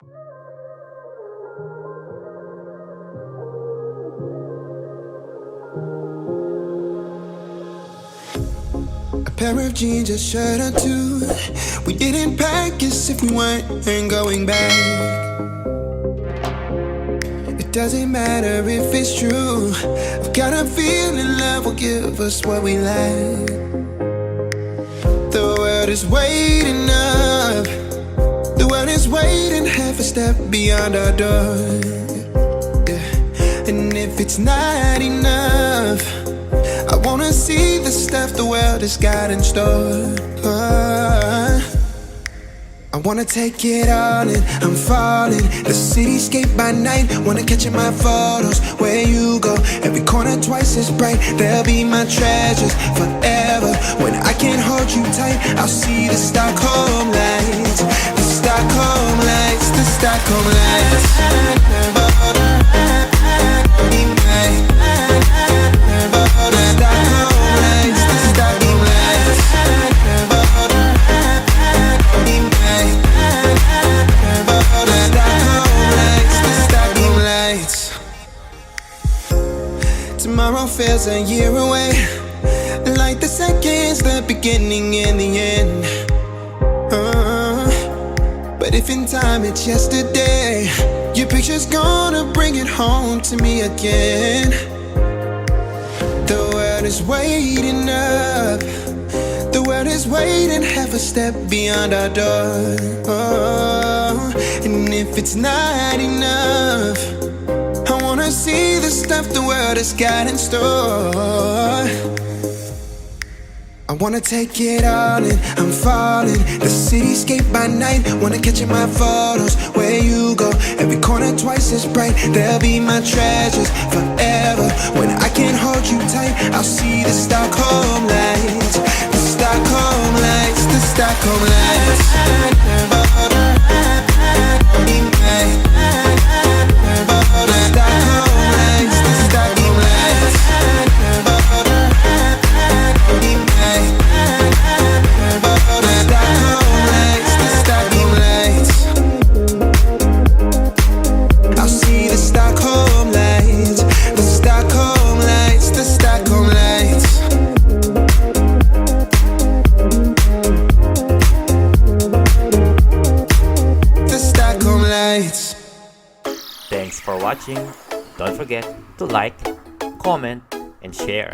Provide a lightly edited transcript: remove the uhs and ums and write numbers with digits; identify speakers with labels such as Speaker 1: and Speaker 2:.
Speaker 1: A pair of jeans, a shirt or two. We didn't pack as if we weren't going back. It doesn't matter if it's true. I've got a feeling love will give us what we lack. The world is waiting up. The world is waiting half a step beyond our door. Yeah. And if it's not enough, I wanna see the stuff the world has got in store. I wanna take it all in, I'm falling. The cityscape by night, wanna catch in my photos. Where you go, every corner twice as bright. They'll be my treasures forever. When I can't hold you tight, I'll see the Stockholm lights. The Stockholm lights, the Stockholm lights. Tomorrow feels a year away, like the seconds, the beginning and the end. But if in time it's yesterday, your picture's gonna bring it home to me again. The world is waiting up. The world is waiting half a step beyond our door. And if it's not enough, I wanna see the stuff the world has got in store. I wanna take it all in, I'm falling. The cityscape by night, wanna catch in my photos. Where you go, every corner twice as bright. They'll be my treasures forever. When I can't hold you tight, I'll see the Stockholm lights. The Stockholm lights, the Stockholm lights.
Speaker 2: Thanks for watching. Don't forget to like, comment, and share.